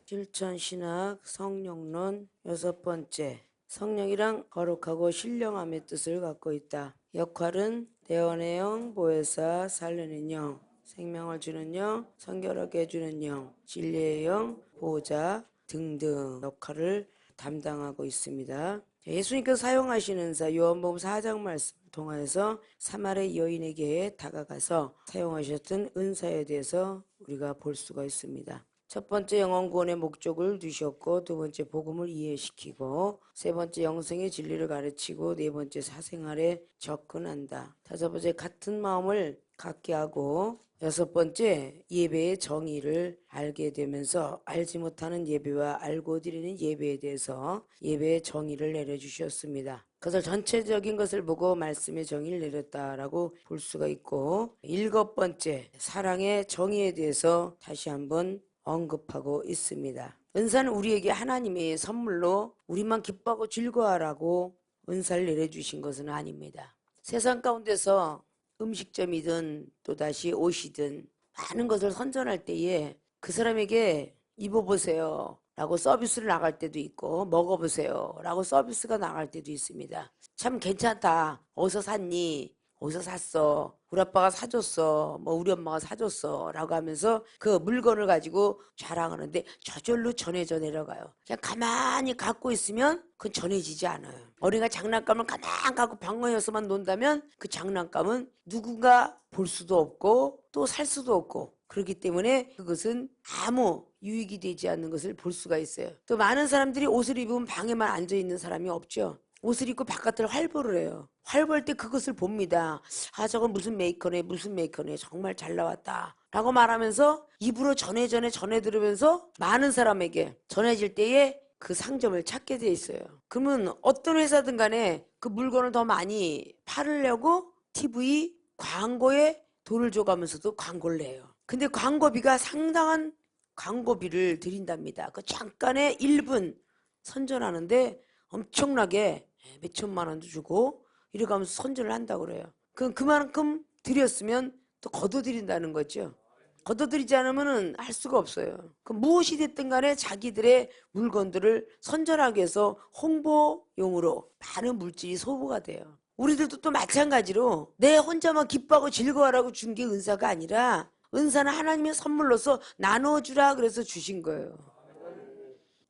실천신학 성령론 6번째. 성령이란 거룩하고 신령함의 뜻을 갖고 있다. 역할은 대원의 영, 보혜사, 살리는 영, 생명을 주는 영, 성결하게 해주는 영, 진리의 영, 보호자 등등 역할을 담당하고 있습니다. 예수님께서 사용하시는 은사 요한복음 4장 말씀 통해서 사마리 여인에게 다가가서 사용하셨던 은사에 대해서 우리가 볼 수가 있습니다. 첫 번째 영혼 구원의 목적을 두셨고, 두 번째 복음을 이해시키고, 세 번째 영생의 진리를 가르치고, 네 번째 사생활에 접근한다. 다섯 번째 같은 마음을 갖게 하고, 여섯 번째 예배의 정의를 알게 되면서 알지 못하는 예배와 알고 드리는 예배에 대해서 예배의 정의를 내려주셨습니다. 그것을 전체적인 것을 보고 말씀의 정의를 내렸다라고 볼 수가 있고, 일곱 번째 사랑의 정의에 대해서 다시 한번 언급하고 있습니다. 은사는 우리에게 하나님의 선물로 우리만 기뻐하고 즐거워하라고 은사를 내려주신 것은 아닙니다. 세상 가운데서 음식점이든 또다시 옷이든 많은 것을 선전할 때에 그 사람에게 입어보세요 라고 서비스를 나갈 때도 있고, 먹어보세요 라고 서비스가 나갈 때도 있습니다. 참 괜찮다, 어디서 샀니, 어디서 샀어, 우리 아빠가 사줬어, 뭐 우리 엄마가 사줬어 라고 하면서 그 물건을 가지고 자랑하는데 저절로 전해져 내려가요. 그냥 가만히 갖고 있으면 그건 전해지지 않아요. 어린이가 장난감을 가만히 갖고 방망이에서만 논다면 그 장난감은 누군가 볼 수도 없고 또 살 수도 없고, 그렇기 때문에 그것은 아무 유익이 되지 않는 것을 볼 수가 있어요. 또 많은 사람들이 옷을 입으면 방에만 앉아있는 사람이 없죠. 옷을 입고 바깥을 활보를 해요. 활보할 때 그것을 봅니다. 아, 저건 무슨 메이커네, 무슨 메이커네, 정말 잘 나왔다 라고 말하면서 입으로 전해 들으면서 많은 사람에게 전해질 때에 그 상점을 찾게 돼 있어요. 그러면 어떤 회사든 간에 그 물건을 더 많이 팔으려고 TV 광고에 돈을 줘가면서도 광고를 해요. 근데 광고비가 상당한 광고비를 들인답니다. 그 잠깐의 1분 선전하는데 엄청나게 몇 천만 원도 주고 이래가면서 선전을 한다고 그래요. 그만큼 들였으면 또 걷어들인다는 거죠. 걷어들이지 않으면 할 수가 없어요. 무엇이 됐든 간에 자기들의 물건들을 선전하기 위해서 홍보용으로 많은 물질이 소모가 돼요. 우리들도 또 마찬가지로 내 혼자만 기뻐하고 즐거워하라고 준 게 은사가 아니라, 은사는 하나님의 선물로서 나눠주라 그래서 주신 거예요.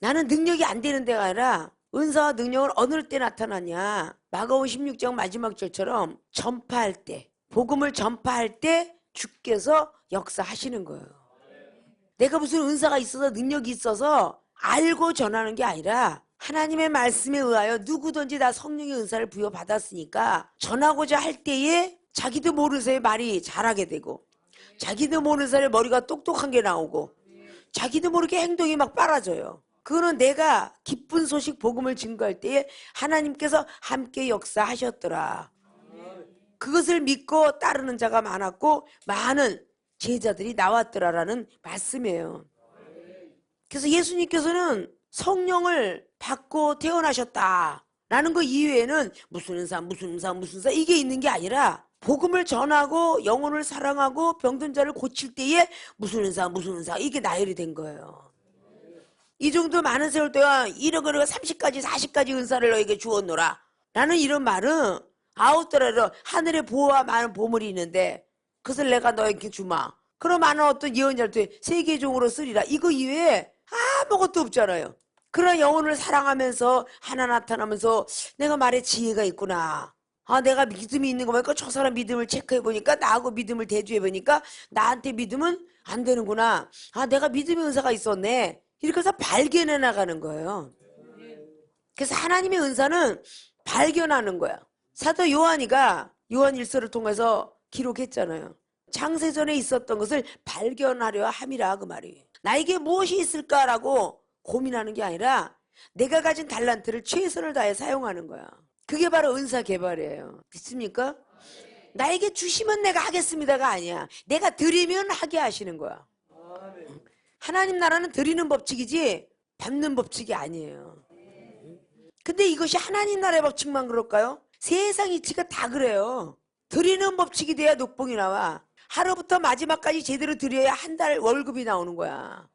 나는 능력이 안 되는 데가 아니라 은사와 능력은 어느 때 나타나냐, 마가복음 16장 마지막 절처럼 전파할 때, 복음을 전파할 때 주께서 역사하시는 거예요. 내가 무슨 은사가 있어서 능력이 있어서 알고 전하는 게 아니라 하나님의 말씀에 의하여 누구든지 다 성령의 은사를 부여받았으니까 전하고자 할 때에 자기도 모르는 사이에 말이 잘하게 되고, 자기도 모르는 사이에 머리가 똑똑한 게 나오고, 자기도 모르게 행동이 막 빨라져요. 그거는 내가 기쁜 소식 복음을 증거할 때에 하나님께서 함께 역사하셨더라. 그것을 믿고 따르는 자가 많았고 많은 제자들이 나왔더라라는 말씀이에요. 그래서 예수님께서는 성령을 받고 태어나셨다라는 거 이외에는 무슨 은사 이게 있는 게 아니라, 복음을 전하고 영혼을 사랑하고 병든 자를 고칠 때에 무슨 은사 이게 나열이 된 거예요. 이 정도 많은 세월 동안 이러거나 30가지 40가지 은사를 너에게 주었노라 라는 이런 말은 아웃더라도 하늘의 보호와 많은 보물이 있는데 그것을 내가 너에게 주마, 그럼 많은 어떤 예언자를 세계종으로 쓰리라, 이거 이외에 아무것도 없잖아요. 그런 영혼을 사랑하면서 하나 나타나면서 내가 말에 지혜가 있구나, 내가 믿음이 있는 거 보니까 저 사람 믿음을 체크해보니까 나하고 믿음을 대조해보니까 나한테 믿음은 안 되는구나, 내가 믿음의 은사가 있었네, 이렇게 해서 발견해 나가는 거예요. 그래서 하나님의 은사는 발견하는 거야. 사도 요한이가 요한 일서를 통해서 기록했잖아요. 창세전에 있었던 것을 발견하려 함이라, 그 말이에요. 나에게 무엇이 있을까라고 고민하는 게 아니라 내가 가진 달란트를 최선을 다해 사용하는 거야. 그게 바로 은사 개발이에요. 믿습니까? 나에게 주시면 내가 하겠습니다가 아니야. 내가 드리면 하게 하시는 거야. 하나님 나라는 드리는 법칙이지 받는 법칙이 아니에요. 근데 이것이 하나님 나라의 법칙만 그럴까요? 세상 이치가 다 그래요. 드리는 법칙이 돼야 녹봉이 나와. 하루부터 마지막까지 제대로 드려야 한 달 월급이 나오는 거야.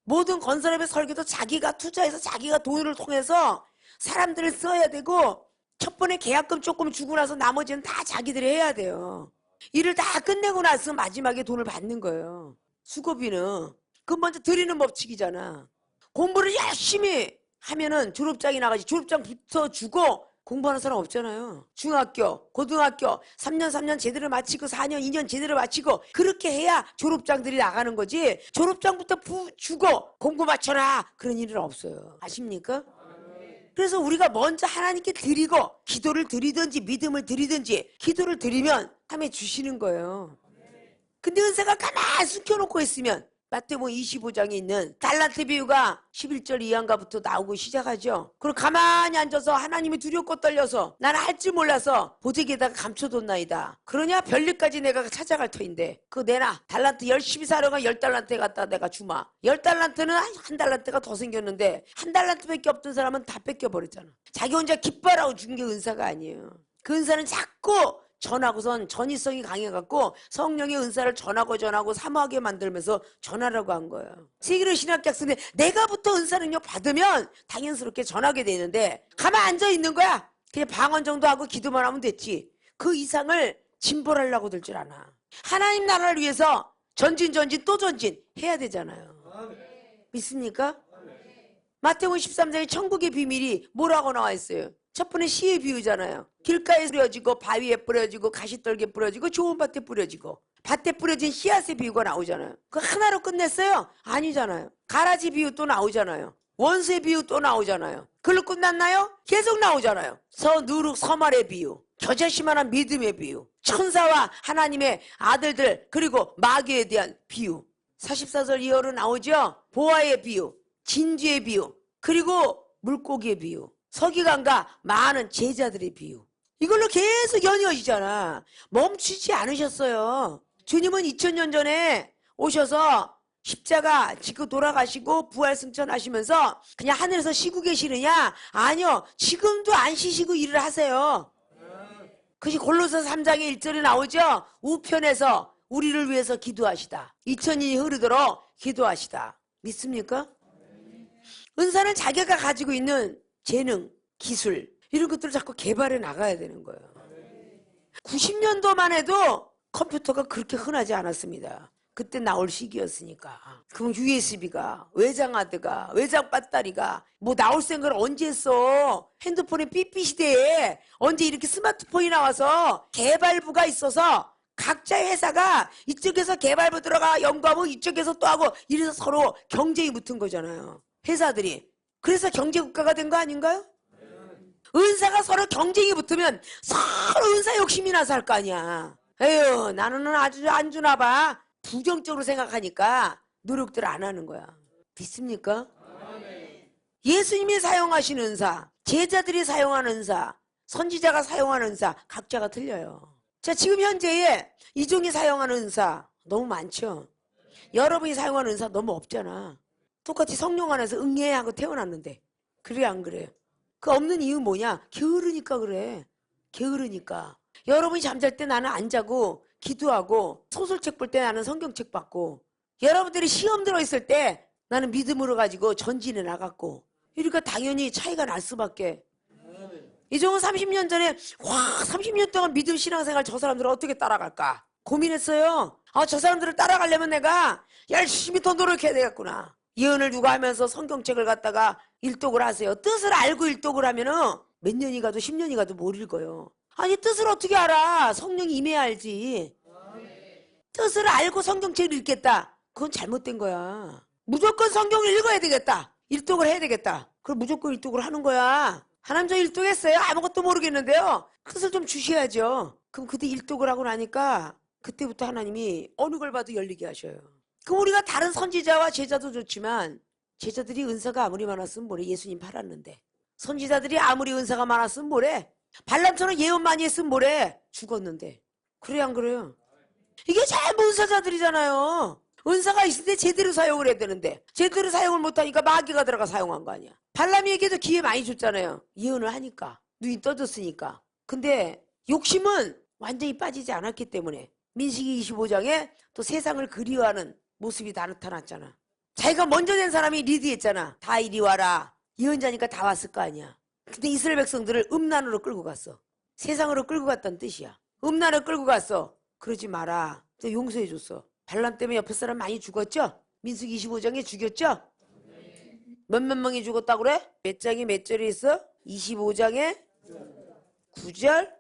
모든 건설업의 설계도 자기가 투자해서 자기가 돈을 통해서 사람들을 써야 되고 첫 번에 계약금 조금 주고 나서 나머지는 다 자기들이 해야 돼요. 일을 다 끝내고 나서 마지막에 돈을 받는 거예요. 수고비는. 그건 먼저 드리는 법칙이잖아. 공부를 열심히 하면은 졸업장이 나가지. 졸업장 붙어주고 공부하는 사람 없잖아요. 중학교, 고등학교 3년 제대로 마치고 4년, 2년 제대로 마치고 그렇게 해야 졸업장들이 나가는 거지. 졸업장부터 주고 공부 맞춰라 그런 일은 없어요. 아십니까? 그래서 우리가 먼저 하나님께 드리고 기도를 드리든지 믿음을 드리든지 기도를 드리면 하나님이 주시는 거예요. 근데 은사가 가만히 숨겨놓고 있으면 마태복음 25장에 있는 달란트 비유가 11절 이하인가부터 나오고 시작하죠. 그리고 가만히 앉아서 하나님이 두렵고 떨려서 나는 할 줄 몰라서 보재기에다가 감춰뒀나이다. 그러냐 별일까지 내가 찾아갈 터인데 그거 내놔. 달란트 열심히 사려가 10달란트에 갖다 내가 주마. 10달란트는 한 달란트가 더 생겼는데 한 달란트밖에 없던 사람은 다 뺏겨버렸잖아. 자기 혼자 기뻐라고 준 게 은사가 아니에요. 그 은사는 자꾸 전하고선 전이성이 강해갖고 성령의 은사를 전하고 사모하게 만들면서 전하라고 한 거예요. 세계로 신학작성에 내가부터 은사 능력 받으면 당연스럽게 전하게 되는데 가만 앉아있는 거야. 그냥 방언 정도 하고 기도만 하면 됐지. 그 이상을 진보하려고 들 줄 아나. 하나님 나라를 위해서 전진 또 전진 해야 되잖아요. 믿습니까? 마태복음 13장에 천국의 비밀이 뭐라고 나와 있어요? 첫 번째 시의 비유잖아요. 길가에 뿌려지고 바위에 뿌려지고 가시떨기에 뿌려지고 좋은 밭에 뿌려지고 밭에 뿌려진 씨앗의 비유가 나오잖아요. 그 하나로 끝냈어요? 아니잖아요. 가라지 비유 또 나오잖아요. 원수의 비유 또 나오잖아요. 그걸로 끝났나요? 계속 나오잖아요. 누룩 서말의 비유, 겨자씨만한 믿음의 비유, 천사와 하나님의 아들들 그리고 마귀에 대한 비유. 44절 이하로 나오죠. 보아의 비유, 진주의 비유, 그리고 물고기의 비유, 서기관과 많은 제자들의 비유. 이걸로 계속 연이어지잖아. 멈추지 않으셨어요. 주님은 2000년 전에 오셔서 십자가 지고 돌아가시고 부활승천하시면서 그냥 하늘에서 쉬고 계시느냐? 아니요. 지금도 안 쉬시고 일을 하세요. 그것이 골로새 3장의 1절에 나오죠. 우편에서 우리를 위해서 기도하시다. 2000년이 흐르도록 기도하시다. 믿습니까? 은사는 자기가 가지고 있는 재능, 기술 이런 것들을 자꾸 개발해 나가야 되는 거예요. 90년도만 해도 컴퓨터가 그렇게 흔하지 않았습니다. 그때 나올 시기였으니까. 그럼 USB가, 외장하드가, 외장 배터리가 뭐 나올 생각을 언제 했어? 핸드폰의 삐삐 시대에 언제 이렇게 스마트폰이 나와서 개발부가 있어서 각자 회사가 이쪽에서 개발부 들어가 연구하고 이쪽에서 또 하고 이래서 서로 경쟁이 붙은 거잖아요. 회사들이. 그래서 경제국가가 된 거 아닌가요? 은사가 서로 경쟁이 붙으면 서로 은사 욕심이 나서 할 거 아니야. 에휴 나는 아주 안 주나 봐. 부정적으로 생각하니까 노력들 안 하는 거야. 믿습니까? 예수님이 사용하신 은사, 제자들이 사용하는 은사, 선지자가 사용하는 은사 각자가 틀려요. 자, 지금 현재에 이종이 사용하는 은사 너무 많죠. 여러분이 사용하는 은사 너무 없잖아. 똑같이 성령 안에서 응애하고 태어났는데 그래 안 그래요? 그 없는 이유 뭐냐? 게으르니까 그래. 게으르니까. 여러분이 잠잘 때 나는 안 자고 기도하고 소설책 볼 때 나는 성경책 받고 여러분들이 시험 들어있을 때 나는 믿음으로 가지고 전진해 나갔고 그러니까 당연히 차이가 날 수밖에. 이종은 30년 전에 와 30년 동안 믿음 신앙생활 저 사람들을 어떻게 따라갈까 고민했어요. 저 사람들을 따라가려면 내가 열심히 더 노력해야 되겠구나. 예언을 누가 하면서 성경책을 갖다가 일독을 하세요. 뜻을 알고 일독을 하면은 몇 년이 가도 10년이 가도 못 읽어요. 아니 뜻을 어떻게 알아? 성령이 임해야 알지. 뜻을 알고 성경책을 읽겠다. 그건 잘못된 거야. 무조건 성경을 읽어야 되겠다. 일독을 해야 되겠다. 그럼 무조건 일독을 하는 거야. 하나님 저 일독했어요. 아무것도 모르겠는데요. 뜻을 좀 주셔야죠. 그럼 그때 일독을 하고 나니까 그때부터 하나님이 어느 걸 봐도 열리게 하셔요. 그럼 우리가 다른 선지자와 제자도 좋지만 제자들이 은사가 아무리 많았으면 뭐래. 예수님 팔았는데. 선지자들이 아무리 은사가 많았으면 뭐래. 발람처럼 예언 많이 했으면 뭐래. 죽었는데. 그래 안 그래요? 이게 전부 은사자들이잖아요. 은사가 있을 때 제대로 사용을 해야 되는데 제대로 사용을 못하니까 마귀가 들어가 사용한 거 아니야. 발람에게도 기회 많이 줬잖아요. 예언을 하니까. 눈이 떠졌으니까. 근데 욕심은 완전히 빠지지 않았기 때문에 민수기 25장에 또 세상을 그리워하는 모습이 다 나타났잖아. 자기가 먼저 된 사람이 리드했잖아. 다 이리 와라. 예언자니까 다 왔을 거 아니야. 근데 이스라엘 백성들을 음란으로 끌고 갔어. 세상으로 끌고 갔다는 뜻이야. 음란으로 끌고 갔어. 그러지 마라. 또 용서해 줬어. 발람 때문에 옆에 사람 많이 죽었죠? 민수기 25장에 죽였죠? 몇몇 명이 죽었다고 그래? 몇 장이 몇 절이 있어? 25장에 9절?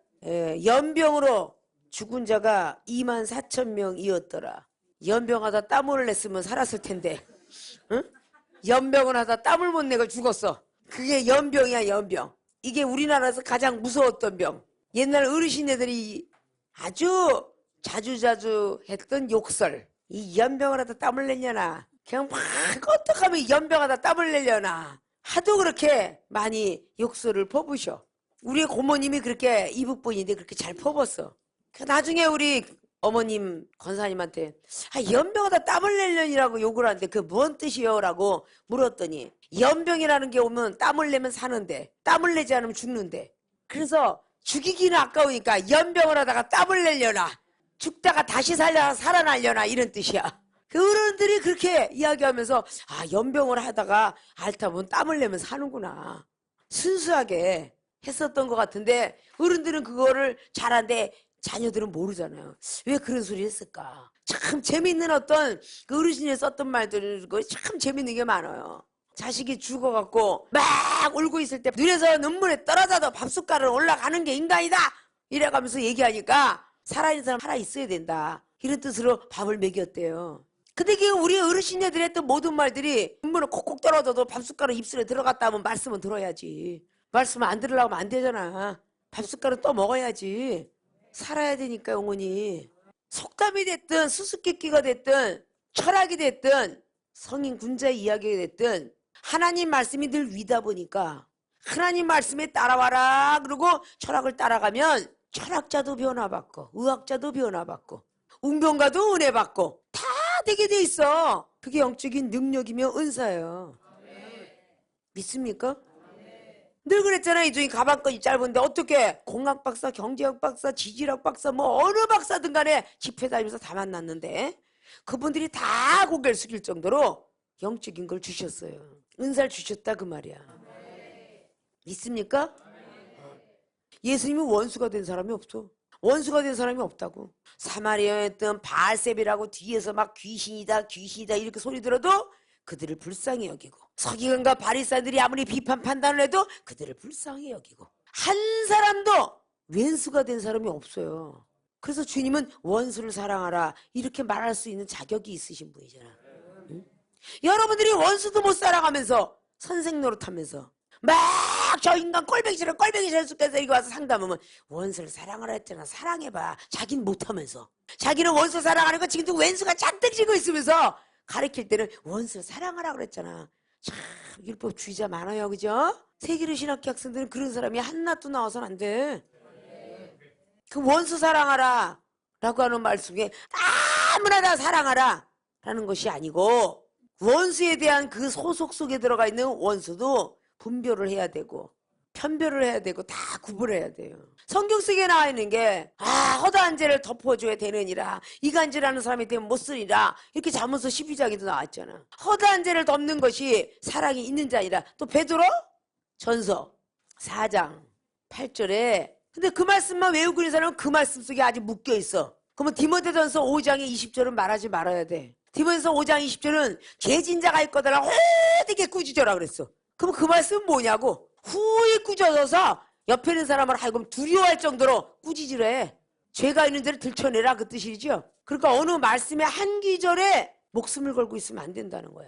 연병으로 죽은 자가 24,000명이었더라. 연병하다 땀을 냈으면 살았을 텐데, 응? 연병을 하다 땀을 못 내고 죽었어. 그게 연병이야, 연병. 이게 우리나라에서 가장 무서웠던 병. 옛날 어르신애들이 아주 자주자주 했던 욕설. 이 연병을 하다 땀을 내려나. 그냥 막 어떡 하면 연병하다 땀을 내려나. 하도 그렇게 많이 욕설을 퍼부셔. 우리 고모님이 그렇게 이북분인데 그렇게 잘 퍼붓어. 나중에 우리 어머님 권사님한테 연병하다 땀을 내려니라고 욕을 하는데 그게 뭔 뜻이요? 라고 물었더니 연병이라는 게 오면 땀을 내면 사는데 땀을 내지 않으면 죽는데 그래서 죽이기는 아까우니까 연병을 하다가 땀을 내려나 죽다가 다시 살아나려나 이런 뜻이야. 그 어른들이 그렇게 이야기하면서 연병을 하다가 앓다 보면 땀을 내면 사는구나. 순수하게 했었던 것 같은데 어른들은 그거를 잘하는데 자녀들은 모르잖아요. 왜 그런 소리 했을까? 참 재밌는 어떤 그 어르신이 썼던 말들은 참 재밌는 게 많아요. 자식이 죽어갖고 막 울고 있을 때 눈에서 눈물이 떨어져도 밥숟가락 올라가는 게 인간이다 이래가면서 얘기하니까 살아있는 사람 살아있어야 된다 이런 뜻으로 밥을 먹였대요. 근데 그 우리 어르신네들이 했던 모든 말들이 눈물을 콕콕 떨어져도 밥숟가락 입술에 들어갔다 하면 말씀은 들어야지. 말씀을 안 들으려고 하면 안 되잖아. 밥숟가락 또 먹어야지. 살아야 되니까 영혼이. 속담이 됐든 수수께끼가 됐든 철학이 됐든 성인 군자의 이야기가 됐든 하나님 말씀이 늘 위다 보니까 하나님 말씀에 따라와라 그러고 철학을 따라가면 철학자도 변화받고 의학자도 변화받고 운동가도 은혜받고 다 되게 돼 있어. 그게 영적인 능력이며 은사예요. 믿습니까? 늘 그랬잖아. 이 중에 가방끈이 짧은데 어떻게 공학 박사, 경제학 박사, 지질학 박사 뭐 어느 박사든 간에 집회 다니면서 다 만났는데 그분들이 다 고개를 숙일 정도로 영적인 걸 주셨어요. 은사를 주셨다 그 말이야. 믿습니까? 예수님은 원수가 된 사람이 없어. 원수가 된 사람이 없다고. 사마리아였던 바알세비라고 뒤에서 막 귀신이다 귀신이다 이렇게 소리 들어도 그들을 불쌍히 여기고 서기관과 바리새인들이 아무리 비판 판단을 해도 그들을 불쌍히 여기고 한 사람도 왼수가 된 사람이 없어요. 그래서 주님은 원수를 사랑하라 이렇게 말할 수 있는 자격이 있으신 분이잖아. 응? 여러분들이 원수도 못 사랑하면서 선생 노릇하면서 막 저 인간 꼴보기 싫어 죽겠어 이거 와서 상담하면 원수를 사랑하라 했잖아. 사랑해봐. 자기는 못하면서 자기는 원수 사랑하는 거 지금도 왼수가 잔뜩 지고 있으면서 가르칠 때는 원수를 사랑하라 그랬잖아. 참 율법주의자 많아요. 그죠? 세계를 신학교 학생들은 그런 사람이 한낱도 나와서는 안 돼. 그 원수 사랑하라 라고 하는 말씀에 아무나 다 사랑하라 라는 것이 아니고 원수에 대한 그 소속 속에 들어가 있는 원수도 분별을 해야 되고 편별을 해야 되고 다 구분해야 돼요. 성경 속에 나와 있는 게 허다한 죄를 덮어줘야 되느니라 이간질하는 사람이 되면 못 쓰리라 이렇게 잠언서 12장에도 나왔잖아. 허다한 죄를 덮는 것이 사랑이 있는 자니라. 또 베드로 전서 4장 8절에 근데 그 말씀만 외우고 있는 사람은 그 말씀 속에 아직 묶여 있어. 그러면 디모데전서 5장의 20절은 말하지 말아야 돼. 디모데전서 5장 20절은 죄진자가 있거든 어디게 꾸짖어라 그랬어. 그럼 그 말씀은 뭐냐고. 후에 꾸짖어서 옆에 있는 사람을 하여금 두려워할 정도로 꾸짖으려 해. 죄가 있는 데를 들춰내라 그 뜻이죠. 그러니까 어느 말씀의 한 기절에 목숨을 걸고 있으면 안 된다는 거야.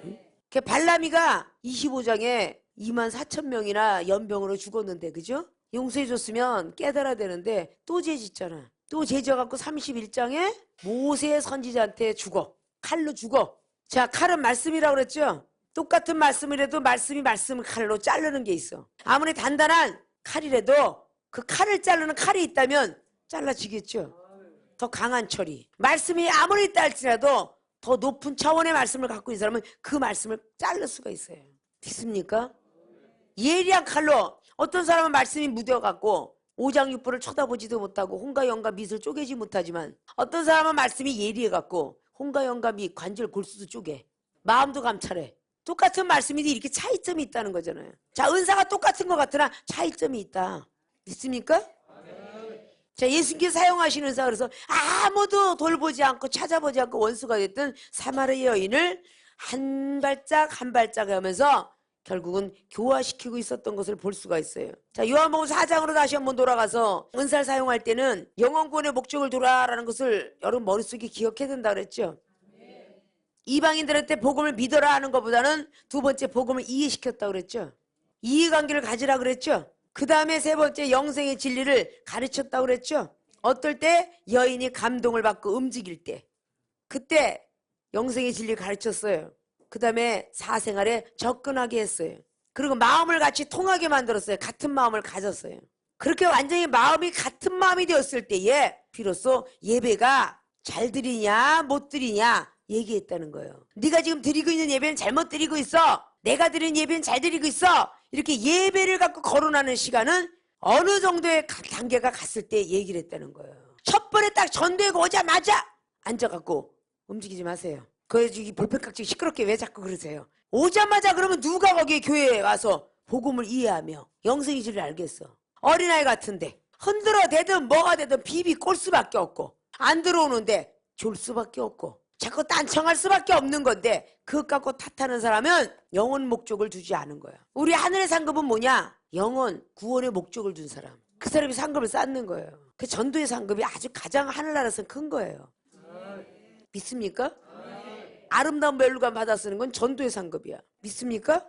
응? 발람이가 25장에 24,000명이나 연병으로 죽었는데 그죠? 용서해 줬으면 깨달아야 되는데 또 죄 짓잖아. 또 죄 져갖고 31장에 모세 선지자한테 죽어. 칼로 죽어. 자, 칼은 말씀이라고 그랬죠? 똑같은 말씀이라도 말씀이 칼로 자르는 게 있어. 아무리 단단한 칼이라도 그 칼을 자르는 칼이 있다면 잘라지겠죠. 더 강한 철이. 말씀이 아무리 있다 할지라도 더 높은 차원의 말씀을 갖고 있는 사람은 그 말씀을 자를 수가 있어요. 믿습니까? 예리한 칼로 어떤 사람은 말씀이 묻어갖고 오장육부를 쳐다보지도 못하고 홍과 영과 밑을 쪼개지 못하지만 어떤 사람은 말씀이 예리해갖고 홍과 영과 밑 관절 골수도 쪼개. 마음도 감찰해. 똑같은 말씀인데 이렇게 차이점이 있다는 거잖아요. 자, 은사가 똑같은 것 같으나 차이점이 있다. 믿습니까? 자, 예수님께서 사용하시는 은사, 그래서 아무도 돌보지 않고 찾아보지 않고 원수가 됐던 사마리아 여인을 한 발짝 한 발짝 하면서 결국은 교화시키고 있었던 것을 볼 수가 있어요. 자, 요한복음 4장으로 다시 한번 돌아가서 은사를 사용할 때는 영혼구원의 목적을 두라라는 것을 여러분 머릿속에 기억해야 된다 그랬죠. 이방인들한테 복음을 믿어라 하는 것보다는 두 번째 복음을 이해시켰다 그랬죠. 이해관계를 가지라 그랬죠. 그 다음에 세 번째 영생의 진리를 가르쳤다 그랬죠. 어떨 때? 여인이 감동을 받고 움직일 때, 그때 영생의 진리를 가르쳤어요. 그 다음에 사생활에 접근하게 했어요. 그리고 마음을 같이 통하게 만들었어요. 같은 마음을 가졌어요. 그렇게 완전히 마음이 같은 마음이 되었을 때에 비로소 예배가 잘 드리냐 못 드리냐 얘기했다는 거예요. 네가 지금 드리고 있는 예배는 잘못 드리고 있어. 내가 드린 예배는 잘 드리고 있어. 이렇게 예배를 갖고 거론하는 시간은 어느 정도의 단계가 갔을 때 얘기를 했다는 거예요. 첫 번에 딱 전도회가 오자마자 앉아갖고 움직이지 마세요. 그래서 이 볼펜깍지 시끄럽게 왜 자꾸 그러세요? 오자마자 그러면 누가 거기에 교회에 와서 복음을 이해하며 영생의 진리를 알겠어? 어린아이 같은데 흔들어 대든 뭐가 되든 비비 꼴 수밖에 없고, 안 들어오는데 졸 수밖에 없고, 자꾸 딴청할 수밖에 없는 건데 그것 갖고 탓하는 사람은 영혼 목적을 두지 않은 거야. 우리 하늘의 상급은 뭐냐? 영혼 구원의 목적을 둔 사람. 그 사람이 상급을 쌓는 거예요. 그 전도의 상급이 아주 가장 하늘나라에서 큰 거예요. 믿습니까? 아름다운 멸류관 받아 쓰는 건 전도의 상급이야. 믿습니까?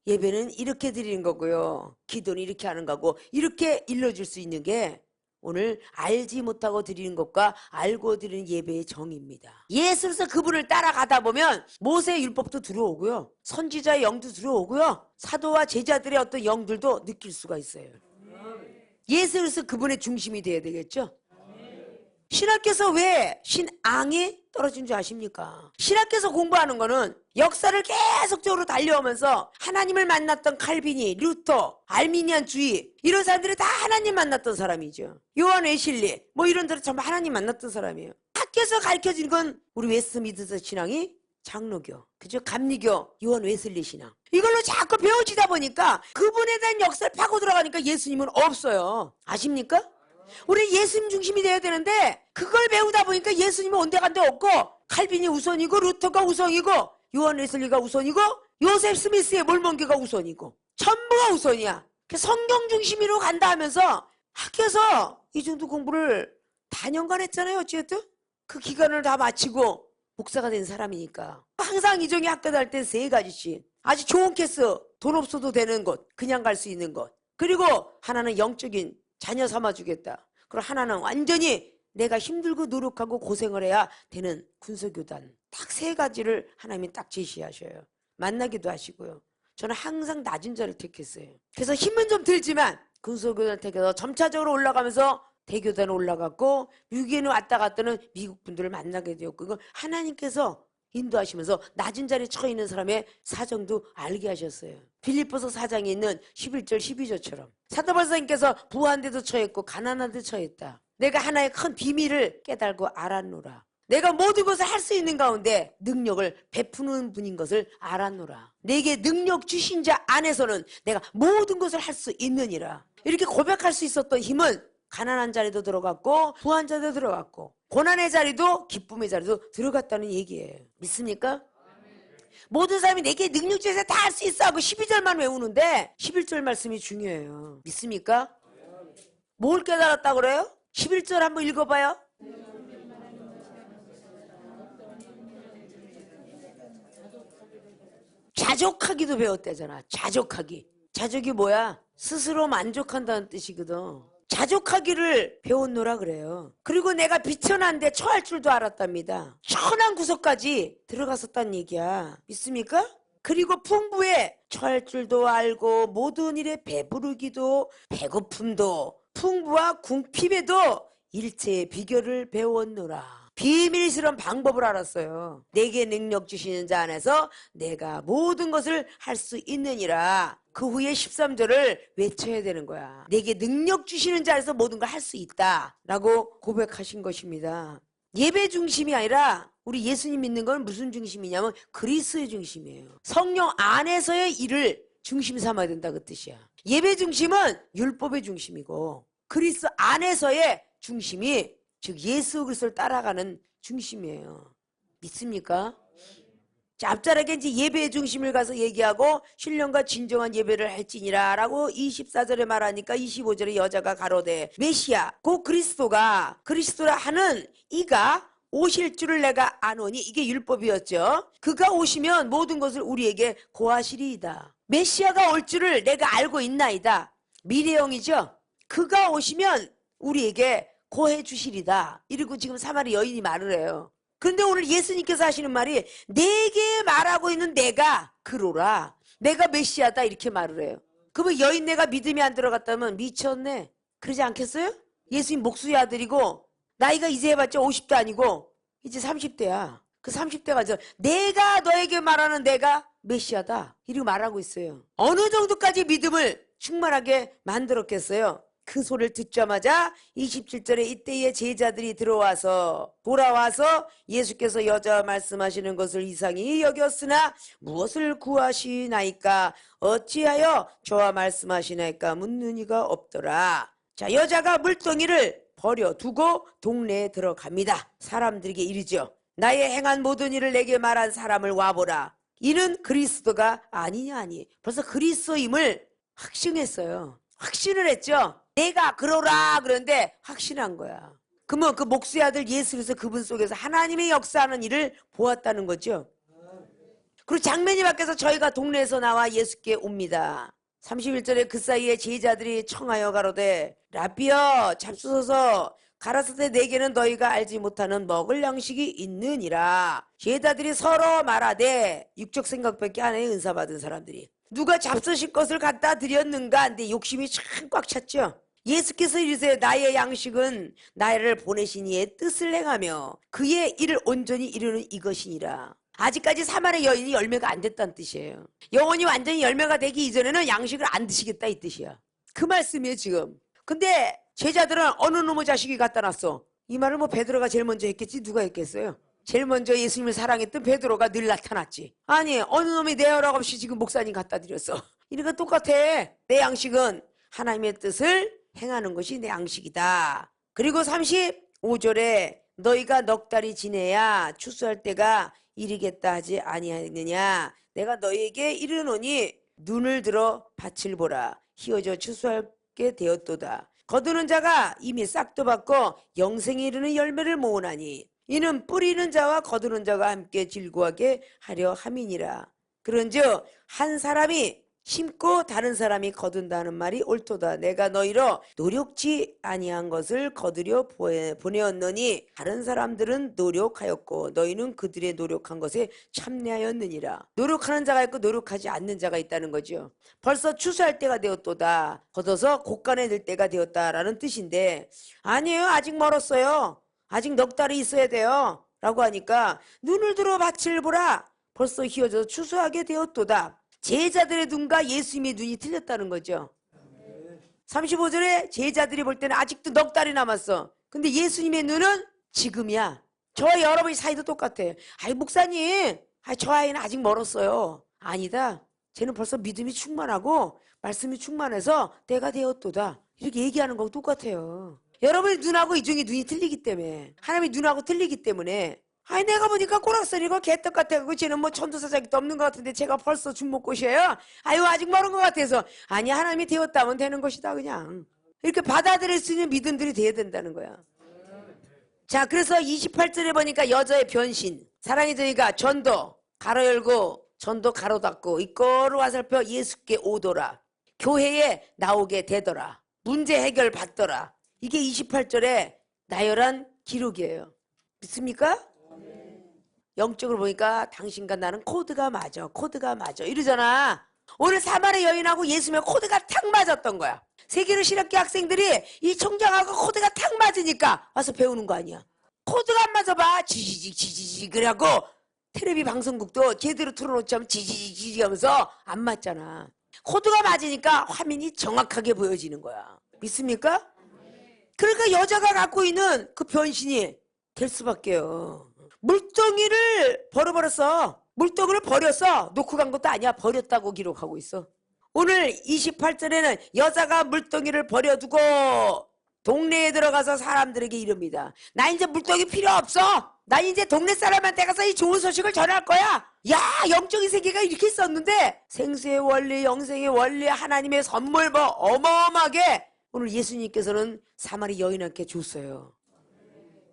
예배는 이렇게 드리는 거고요. 기도는 이렇게 하는 거고, 이렇게 일러줄 수 있는 게 오늘 알지 못하고 드리는 것과 알고 드리는 예배의 정의입니다. 예수로서 그분을 따라가다 보면 모세의 율법도 들어오고요, 선지자의 영도 들어오고요, 사도와 제자들의 어떤 영들도 느낄 수가 있어요. 예수로서 그분의 중심이 돼야 되겠죠. 신학교에서 왜 신앙이 떨어진 줄 아십니까? 신학교에서 공부하는 거는 역사를 계속적으로 달려오면서 하나님을 만났던 칼빈이, 루터, 알미니안주의, 이런 사람들이 다 하나님 만났던 사람이죠. 요한 웨슬리 뭐 이런 데로 전부 하나님 만났던 사람이에요. 학교에서 가르쳐진 건 우리 웨스트민스터 신앙이 장로교, 그죠? 감리교, 요한 웨슬리 신앙, 이걸로 자꾸 배워지다 보니까 그분에 대한 역사를 파고 들어가니까 예수님은 없어요. 아십니까? 우리 예수님 중심이 돼야 되는데 그걸 배우다 보니까 예수님은 온데간데 없고, 칼빈이 우선이고, 루터가 우선이고, 요한 웨슬리가 우선이고, 요셉 스미스의 몰몬교가 우선이고, 전부가 우선이야. 성경 중심으로 간다 하면서 학교에서 이 정도 공부를 4년간 했잖아요. 어쨌든 그 기간을 다 마치고 목사가 된 사람이니까 항상 이종의 학교 다닐 때 3가지씩 아주 좋은 캐스, 돈 없어도 되는 곳, 그냥 갈 수 있는 곳, 그리고 하나는 영적인 자녀 삼아주겠다, 그리고 하나는 완전히 내가 힘들고 노력하고 고생을 해야 되는 군소교단. 딱 3가지를 하나님이 딱 제시하셔요. 만나기도 하시고요. 저는 항상 낮은 자를 택했어요. 그래서 힘은 좀 들지만 군소교단을 택해서 점차적으로 올라가면서 대교단에 올라갔고, 미국에는 왔다 갔다는 미국 분들을 만나게 되었고, 이건 하나님께서 인도하시면서 낮은 자리에 처해 있는 사람의 사정도 알게 하셨어요. 빌립보서 4장에 있는 11절 12절처럼 사도 바울님께서 부한 데도 처했고 가난한 데 처했다. 내가 하나의 큰 비밀을 깨달고 알았노라. 내가 모든 것을 할 수 있는 가운데 능력을 베푸는 분인 것을 알았노라. 내게 능력 주신 자 안에서는 내가 모든 것을 할 수 있느니라. 이렇게 고백할 수 있었던 힘은 가난한 자리도 들어갔고 부한 자리도 들어갔고 고난의 자리도 기쁨의 자리도 들어갔다는 얘기예요. 믿습니까? 모든 사람이 내게 능력 주셔서 다 할 수 있어 하고 12절만 외우는데 11절 말씀이 중요해요. 믿습니까? 뭘 깨달았다 그래요? 11절 한번 읽어봐요. 자족하기도 배웠대잖아. 자족하기. 자족이 뭐야? 스스로 만족한다는 뜻이거든. 자족하기를 배웠노라 그래요. 그리고 내가 비천한데 처할 줄도 알았답니다. 천한 구석까지 들어갔었다는 얘기야. 믿습니까? 그리고 풍부에 처할 줄도 알고 모든 일에 배부르기도 배고픔도 풍부와 궁핍에도 일체의 비결을 배웠노라. 비밀스러운 방법을 알았어요. 내게 능력 주시는 자 안에서 내가 모든 것을 할 수 있느니라. 그 후에 13절을 외쳐야 되는 거야. 내게 능력 주시는 자 안에서 모든 걸 할 수 있다 라고 고백하신 것입니다. 예배 중심이 아니라 우리 예수님 믿는 건 무슨 중심이냐면 그리스도의 중심이에요. 성령 안에서의 일을 중심 삼아야 된다 그 뜻이야. 예배 중심은 율법의 중심이고 그리스도 안에서의 중심이 즉 예수 그리스도를 따라가는 중심이에요. 믿습니까? 자, 앞자락에 이제 예배의 중심을 가서 얘기하고 신령과 진정한 예배를 할지니라 라고 24절에 말하니까 25절에 여자가 가로되 메시아 곧 그리스도라 하는 이가 오실 줄을 내가 아노니 이게 율법이었죠. 그가 오시면 모든 것을 우리에게 고하시리이다. 메시아가 올 줄을 내가 알고 있나이다. 미래형이죠. 그가 오시면 우리에게 고해 주시리다. 이러고 지금 사마리 여인이 말을 해요. 그런데 오늘 예수님께서 하시는 말이 내게 말하고 있는 내가 그로라. 내가 메시아다 이렇게 말을 해요. 그러면 여인네가 믿음이 안 들어갔다면 미쳤네. 그러지 않겠어요? 예수님 목수의 아들이고 나이가 이제 해봤자 50도 아니고 이제 30대야. 그 30대가 저 내가 너에게 말하는 내가 메시아다 이렇게 말하고 있어요. 어느 정도까지 믿음을 충만하게 만들었겠어요? 그 소리를 듣자마자 27절에 이때에 제자들이 돌아와서 예수께서 여자와 말씀하시는 것을 이상히 여겼으나 무엇을 구하시나이까 어찌하여 저와 말씀하시나이까 묻는 이가 없더라. 자, 여자가 물동이를 버려두고 동네에 들어갑니다. 사람들에게 이르죠. 나의 행한 모든 일을 내게 말한 사람을 와보라. 이는 그리스도가 아니냐 하니 벌써 그리스도임을 확신했어요. 확신을 했죠. 내가 그러라 그런데 확신한 거야. 그러면 그 목수의 아들 예수께서 그분 속에서 하나님의 역사하는 일을 보았다는 거죠. 그리고 장면이 바뀌어서 저희가 동네에서 나와 예수께 옵니다. 31절에 그 사이에 제자들이 청하여 가로되 라비여 잡수소서 가라사대 내게는 너희가 알지 못하는 먹을 양식이 있느니라. 제자들이 서로 말하되 육적 생각밖에 안 해. 은사 받은 사람들이 누가 잡수실 것을 갖다 드렸는가 근데 욕심이 참 꽉 찼죠. 예수께서 이르시되 나의 양식은 나를 보내신 이의 뜻을 행하며 그의 일을 온전히 이루는 이것이니라. 아직까지 사마리아 여인이 열매가 안 됐다는 뜻이에요. 영혼이 완전히 열매가 되기 이전에는 양식을 안 드시겠다 이 뜻이야. 그 말씀이에요 지금. 근데 제자들은 어느 놈의 자식이 갖다 놨어. 이 말을 뭐 베드로가 제일 먼저 했겠지 누가 했겠어요. 제일 먼저 예수님을 사랑했던 베드로가 늘 나타났지. 아니 어느 놈이 내 허락 없이 지금 목사님 갖다 드렸어. 이러니까 똑같아. 내 양식은 하나님의 뜻을 행하는 것이 내 양식이다. 그리고 35절에 너희가 넉 달이 지내야 추수할 때가 이르겠다 하지 아니하느냐. 내가 너희에게 이르노니 눈을 들어 밭을 보라. 희어져 추수하게 되었도다. 거두는 자가 이미 싹도 받고 영생에 이르는 열매를 모으나니 이는 뿌리는 자와 거두는 자가 함께 즐거워하게 하려 함이니라. 그런즉 한 사람이 심고 다른 사람이 거둔다는 말이 옳도다. 내가 너희로 노력지 아니한 것을 거두려 보내었느니 다른 사람들은 노력하였고 너희는 그들의 노력한 것에 참내하였느니라. 노력하는 자가 있고 노력하지 않는 자가 있다는 거죠. 벌써 추수할 때가 되었도다. 걷어서 곡간에 들 때가 되었다라는 뜻인데 아니에요. 아직 멀었어요. 아직 넉 달이 있어야 돼요. 라고 하니까 눈을 들어 밭을 보라. 벌써 희어져서 추수하게 되었도다. 제자들의 눈과 예수님의 눈이 틀렸다는 거죠. 35절에 제자들이 볼 때는 아직도 넉 달이 남았어. 근데 예수님의 눈은 지금이야. 저와 여러분의 사이도 똑같아. 아이 목사님, 저 아이는 아직 멀었어요. 아니다. 쟤는 벌써 믿음이 충만하고 말씀이 충만해서 때가 되었도다. 이렇게 얘기하는 거하고 똑같아요. 여러분의 눈하고 이중이 눈이 틀리기 때문에 하나님의 눈하고 틀리기 때문에 아니 내가 보니까 꼬락서리고 개떡 같아가지고 쟤는 뭐 천도사자기도 없는 것 같은데 제가 벌써 중목꽃이에요. 아유 아직 멀은 것 같아서 아니 하나님이 되었다면 되는 것이다 그냥 이렇게 받아들일 수 있는 믿음들이 돼야 된다는 거야. 자 그래서 28절에 보니까 여자의 변신 사랑의 저희가 전도 가로 열고 전도 가로 닫고 이거를 화살표 예수께 오더라. 교회에 나오게 되더라. 문제 해결 받더라. 이게 28절에 나열한 기록이에요. 믿습니까? 영적으로 보니까 당신과 나는 코드가 맞아. 코드가 맞아. 이러잖아. 오늘 사마리아 여인하고 예수님의 코드가 탁 맞았던 거야. 세계로 신학교 학생들이 이 총장하고 코드가 탁 맞으니까 와서 배우는 거 아니야. 코드가 안 맞아봐. 지지직 그래갖고 텔레비 방송국도 제대로 틀어놓자면 지지직 하면서 안 맞잖아. 코드가 맞으니까 화면이 정확하게 보여지는 거야. 믿습니까? 그러니까 여자가 갖고 있는 그 변신이 될 수밖에요. 물동이를 버려버렸어. 물동이를 버렸어. 놓고 간 것도 아니야. 버렸다고 기록하고 있어. 오늘 28절에는 여자가 물동이를 버려두고 동네에 들어가서 사람들에게 이릅니다. 나 이제 물동이 필요 없어. 나 이제 동네 사람한테 가서 이 좋은 소식을 전할 거야. 야, 영적인 세계가 이렇게 있었는데 생수의 원리, 영생의 원리, 하나님의 선물 뭐 어마어마하게 오늘 예수님께서는 사마리 여인한테 줬어요.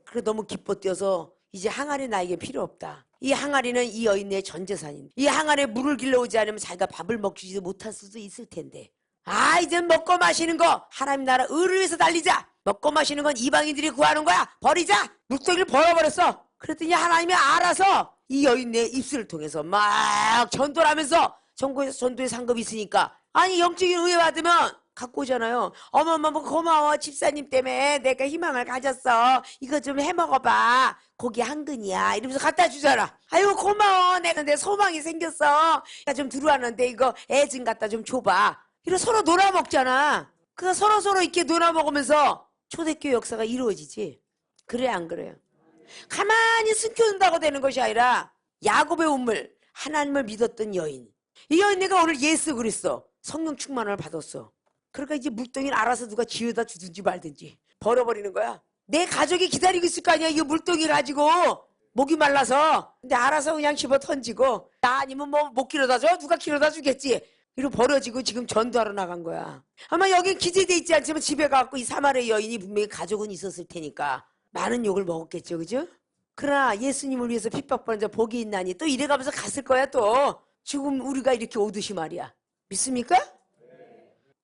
그래 너무 기뻐 뛰어서 이제 항아리 나에게 필요 없다. 이 항아리는 이 여인의 전 재산인. 이 항아리에 물을 길러오지 않으면 자기가 밥을 먹지도 못할 수도 있을 텐데. 아, 이제 먹고 마시는 거 하나님 나라 의를 위해서 달리자. 먹고 마시는 건 이방인들이 구하는 거야. 버리자. 물동이를 버려버렸어. 그랬더니 하나님이 알아서 이 여인의 입술을 통해서 막 전도를 하면서 전국에서 전도의 상급이 있으니까 아니 영적인 은혜 받으면 갖고 오잖아요. 어머머 고마워 집사님 때문에 내가 희망을 가졌어. 이거 좀 해먹어봐. 고기 한 근이야. 이러면서 갖다 주잖아. 아이고 고마워. 내가 내 소망이 생겼어. 나 좀 들어왔는데 이거 애 좀 갖다 좀 줘봐. 이러 서로 놀아먹잖아. 그 서로 이렇게 놀아먹으면서 초대교회 역사가 이루어지지. 그래 안 그래요? 가만히 숨겨둔다고 되는 것이 아니라 야곱의 운물 하나님을 믿었던 여인. 이 여인네가 오늘 예수 그리스도 성령 충만을 받았어. 그러니까 이제 물동이를 알아서 누가 지어다 주든지 말든지 버려버리는 거야. 내 가족이 기다리고 있을 거 아니야. 이 물동이 가지고 목이 말라서. 근데 알아서 그냥 집어 던지고 나 아니면 뭐 못 길어다 줘? 누가 길어다 주겠지. 이러고 버려지고 지금 전도하러 나간 거야. 아마 여긴 기재돼 있지 않지만 집에 가고 이 사마리아 여인이 분명히 가족은 있었을 테니까 많은 욕을 먹었겠죠. 그죠? 그러나 예수님을 위해서 핍박받는 자 복이 있나니 또 이래가면서 갔을 거야. 또 지금 우리가 이렇게 오듯이 말이야. 믿습니까?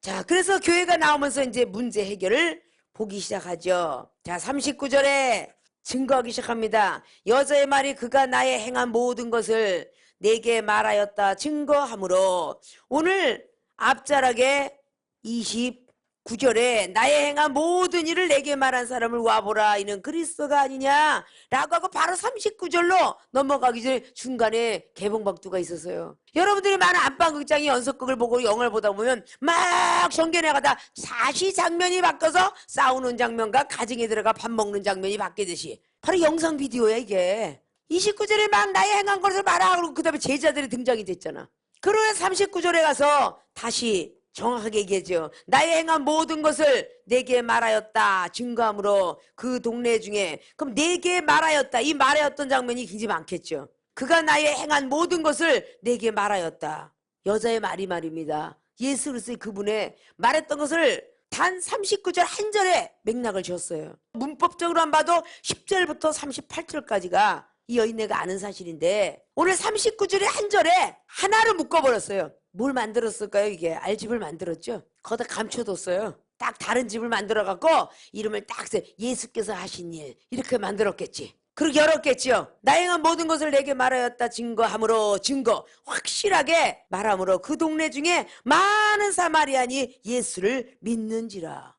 자, 그래서 교회가 나오면서 이제 문제 해결을 보기 시작하죠. 자, 39절에 증거하기 시작합니다. 여자의 말이 그가 나의 행한 모든 것을 내게 말하였다 증거하므로 오늘 앞자락에 29절에 나의 행한 모든 일을 내게 말한 사람을 와보라 이는 그리스도가 아니냐 라고 하고 바로 39절로 넘어가기 전에 중간에 개봉박두가 있었어요. 여러분들이 많은 안방극장이 연속극을 보고 영화를 보다 보면 막 전개 나가다 다시 장면이 바뀌어서 싸우는 장면과 가정에 들어가 밥 먹는 장면이 바뀌듯이 바로 영상 비디오야 이게. 29절에 막 나의 행한 것을 말하고 그러고 그 다음에 제자들이 등장이 됐잖아. 그러면 39절에 가서 다시 정확하게 얘기하죠. 나의 행한 모든 것을 내게 말하였다 증거함으로 그 동네 중에 그럼 내게 말하였다 이 말하였던 장면이 굉장히 많겠죠. 그가 나의 행한 모든 것을 내게 말하였다. 여자의 말입니다. 예수 그리스도의 그분의 말했던 것을 단 39절 한 절에 맥락을 지었어요. 문법적으로만 봐도 10절부터 38절까지가 이 여인네가 아는 사실인데 오늘 39절의 한 절에 하나를 묶어버렸어요. 뭘 만들었을까요? 이게 알집을 만들었죠. 거기다 감춰뒀어요. 딱 다른 집을 만들어갖고 이름을 딱 써 예수께서 하신 일 이렇게 만들었겠지. 그렇게 열었겠지요. 나의 행한 모든 것을 내게 말하였다 증거함으로 증거 확실하게 말함으로 그 동네 중에 많은 사마리안이 예수를 믿는지라.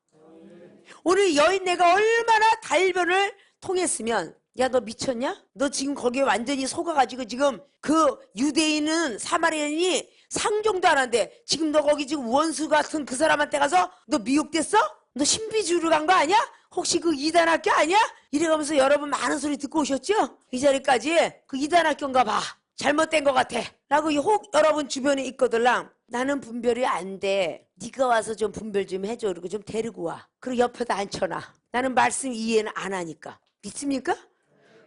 오늘 여인네가 얼마나 달변을 통했으면 야 너 미쳤냐? 너 지금 거기에 완전히 속아가지고 지금 그 유대인은 사마리아인이 상종도 안 한대. 지금 너 거기 지금 원수 같은 그 사람한테 가서 너 미혹됐어? 너 신비주의로 간 거 아니야? 혹시 그 이단학교 아니야? 이래가면서 여러분 많은 소리 듣고 오셨죠? 이 자리까지 그 이단학교인가 봐. 잘못된 것 같아. 라고 혹 여러분 주변에 있거들랑 나는 분별이 안 돼. 네가 와서 좀 분별 좀 해줘. 그리고 좀 데리고 와. 그리고 옆에다 앉혀놔. 나는 말씀 이해는 안 하니까. 믿습니까?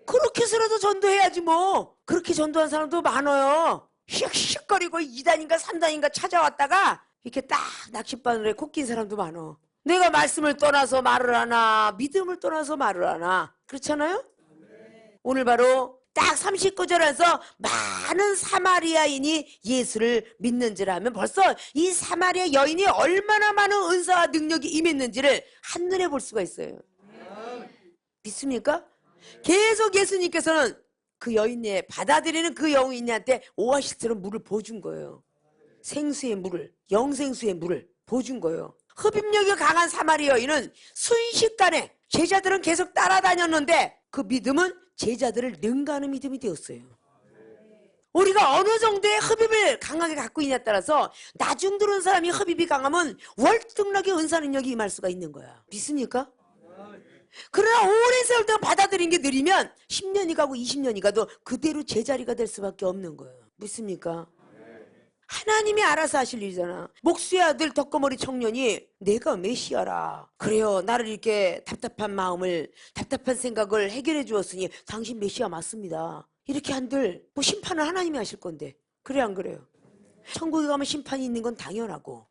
그렇게 해서라도 전도해야지 뭐. 그렇게 전도한 사람도 많아요. 씩씩거리고 2단인가 3단인가 찾아왔다가 이렇게 딱 낚싯바늘에 콕낀 사람도 많아. 내가 말씀을 떠나서 말을 하나 믿음을 떠나서 말을 하나 그렇잖아요? 오늘 바로 딱 39절에서 많은 사마리아인이 예수를 믿는지라 하면 벌써 이 사마리아 여인이 얼마나 많은 은사와 능력이 임했는지를 한눈에 볼 수가 있어요. 믿습니까? 계속 예수님께서는 그 여인네 받아들이는 그 여인네한테 오아시스처럼 물을 부어준 거예요. 생수의 물을, 영생수의 물을 부어준 거예요. 흡입력이 강한 사마리아 여인은 순식간에 제자들은 계속 따라다녔는데 그 믿음은 제자들을 능가하는 믿음이 되었어요. 우리가 어느 정도의 흡입을 강하게 갖고 있냐에 따라서 나중 들은 사람이 흡입이 강하면 월등하게 은사 능력이 임할 수가 있는 거야. 믿습니까? 그러나 오랜 세월 동안 받아들인 게 느리면 10년이 가고 20년이 가도 그대로 제자리가 될 수밖에 없는 거예요. 믿습니까? 하나님이 알아서 하실 일이잖아. 목수의 아들 덕거머리 청년이 내가 메시아라. 그래요. 나를 이렇게 답답한 마음을, 답답한 생각을 해결해 주었으니 당신 메시아 맞습니다. 이렇게 한들 뭐 심판을 하나님이 하실 건데. 그래 안 그래요? 천국에 가면 심판이 있는 건 당연하고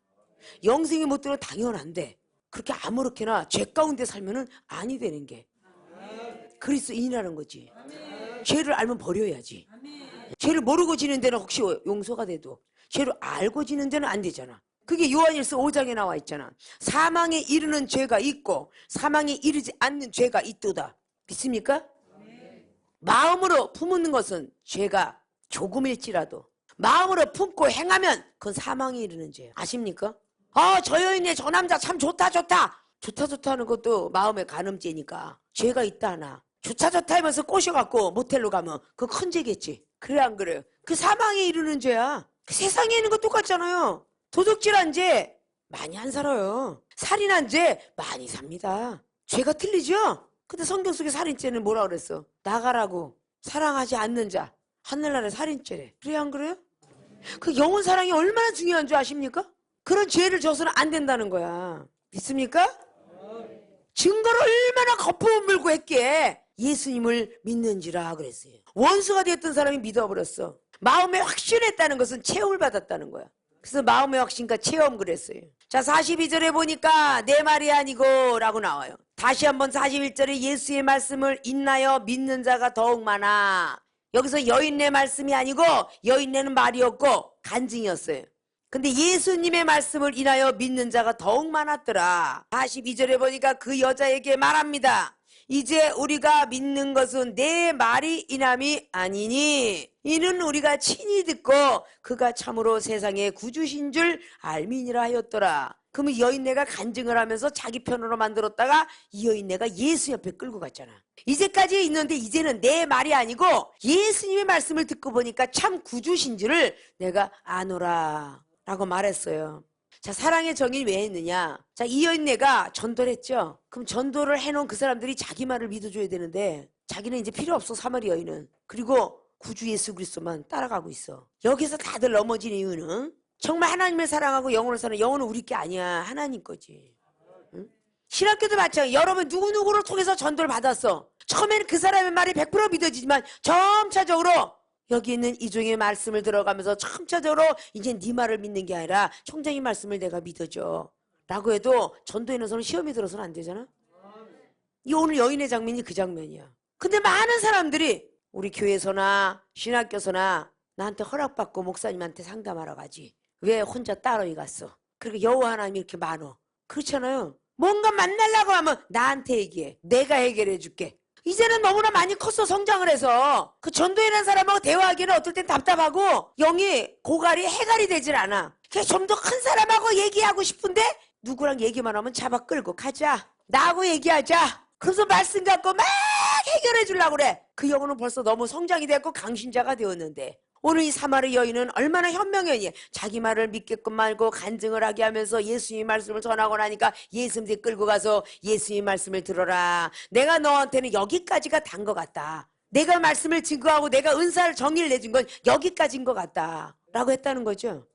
영생이 못 들어 당연한데 그렇게 아무렇게나 죄 가운데 살면은 아니 되는 게 그리스도인이라는 거지. 죄를 알면 버려야지. 죄를 모르고 지는 데는 혹시 용서가 돼도 죄를 알고 지는 데는 안 되잖아. 그게 요한일서 5장에 나와 있잖아. 사망에 이르는 죄가 있고 사망에 이르지 않는 죄가 있도다. 믿습니까? 마음으로 품는 것은 죄가 조금일지라도 마음으로 품고 행하면 그건 사망에 이르는 죄예요. 아십니까? 저 여인네 저 남자 참 좋다 하는 것도 마음의 간음죄니까 죄가 있다 하나 좋다 하면서 꼬셔갖고 모텔로 가면 그거 큰 죄겠지. 그래 안 그래요? 그 사망에 이르는 죄야. 세상에 있는 거 똑같잖아요. 도둑질한 죄 많이 안 살아요. 살인한 죄 많이 삽니다. 죄가 틀리죠? 근데 성경 속에 살인죄는 뭐라 그랬어? 나가라고. 사랑하지 않는 자 하늘나라의 살인죄래. 그래 안 그래요? 그 영혼 사랑이 얼마나 중요한 줄 아십니까? 그런 죄를 져서는 안 된다는 거야. 믿습니까? 증거를 얼마나 거품 물고 했기에 예수님을 믿는지라 그랬어요. 원수가 됐던 사람이 믿어버렸어. 마음에 확신했다는 것은 체험을 받았다는 거야. 그래서 마음의 확신과 체험 그랬어요. 자 42절에 보니까 내 말이 아니고 라고 나와요. 다시 한번 41절에 예수의 말씀을 인하여 믿는 자가 더욱 많아. 여기서 여인네 말씀이 아니고 여인네는 말이었고 간증이었어요. 근데 예수님의 말씀을 인하여 믿는 자가 더욱 많았더라. 42절에 보니까 그 여자에게 말합니다. 이제 우리가 믿는 것은 내 말이 인함이 아니니 이는 우리가 친히 듣고 그가 참으로 세상의 구주신 줄 알미니라 하였더라. 그러면 여인네가 간증을 하면서 자기 편으로 만들었다가 이 여인네가 예수 옆에 끌고 갔잖아. 이제까지 있는데 이제는 내 말이 아니고 예수님의 말씀을 듣고 보니까 참 구주신 줄을 내가 아노라 라고 말했어요. 자 사랑의 정의는 왜 했느냐. 자 이 여인네가 전도를 했죠. 그럼 전도를 해놓은 그 사람들이 자기 말을 믿어줘야 되는데 자기는 이제 필요 없어. 사마리 여인은. 그리고 구주 예수 그리스도만 따라가고 있어. 여기서 다들 넘어진 이유는 정말 하나님을 사랑하고 영혼을 사는 영혼은 우리 게 아니야. 하나님 거지. 응? 신학교도 마찬가지. 여러분 누구누구를 통해서 전도를 받았어. 처음에는 그 사람의 말이 100% 믿어지지만 점차적으로 여기 있는 이종의 말씀을 들어가면서 점차적으로 이제 네 말을 믿는 게 아니라 총장의 말씀을 내가 믿어줘 라고 해도 전도에는 시험이 들어서는 안 되잖아. 이 오늘 여인의 장면이 그 장면이야. 근데 많은 사람들이 우리 교회에서나 신학교에서나 나한테 허락받고 목사님한테 상담하러 가지. 왜 혼자 따로 갔어? 그리고 여호와 하나님이 이렇게 많어. 그렇잖아요. 뭔가 만나려고 하면 나한테 얘기해. 내가 해결해 줄게. 이제는 너무나 많이 컸어. 성장을 해서 그 전도인한 사람하고 대화하기는 어떨 땐 답답하고 영이 고갈이 해갈이 되질 않아. 좀 더 큰 사람하고 얘기하고 싶은데 누구랑 얘기만 하면 잡아 끌고 가자. 나하고 얘기하자. 그래서 말씀 갖고 막 해결해 주려고 그래. 그 영혼은 벌써 너무 성장이 됐고 강신자가 되었는데 오늘 이 사마리 여인은 얼마나 현명하니 자기 말을 믿게끔 말고 간증을 하게 하면서 예수님의 말씀을 전하고 나니까 예수님께 끌고 가서 예수님의 말씀을 들어라. 내가 너한테는 여기까지가 단 것 같다. 내가 말씀을 증거하고 내가 은사를 정의를 내준 건 여기까지인 것 같다 라고 했다는 거죠.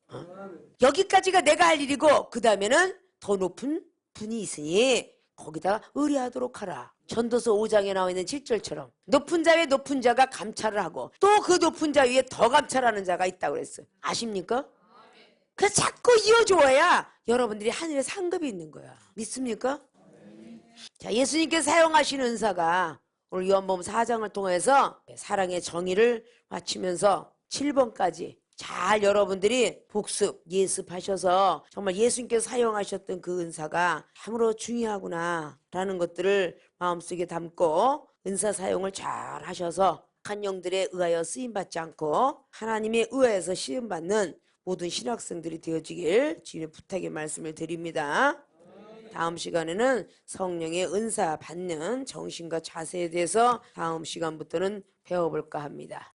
여기까지가 내가 할 일이고 그 다음에는 더 높은 분이 있으니 거기다가 의뢰하도록 하라. 전도서 5장에 나와 있는 7절처럼 높은 자 위에 높은 자가 감찰을 하고 또 그 높은 자 위에 더 감찰하는 자가 있다고 그랬어요. 아십니까? 그래서 자꾸 이어줘야 여러분들이 하늘에 상급이 있는 거야. 믿습니까? 자, 예수님께서 사용하신 은사가 오늘 요한복음 4장을 통해서 사랑의 정의를 마치면서 7번까지 잘 여러분들이 복습, 예습하셔서 정말 예수님께서 사용하셨던 그 은사가 참으로 중요하구나 라는 것들을 마음속에 담고 은사 사용을 잘 하셔서 한 영들에 의하여 쓰임받지 않고 하나님에 의하여서 시험받는 모든 신학생들이 되어지길 주님의 부탁의 말씀을 드립니다. 다음 시간에는 성령의 은사 받는 정신과 자세에 대해서 다음 시간부터는 배워볼까 합니다.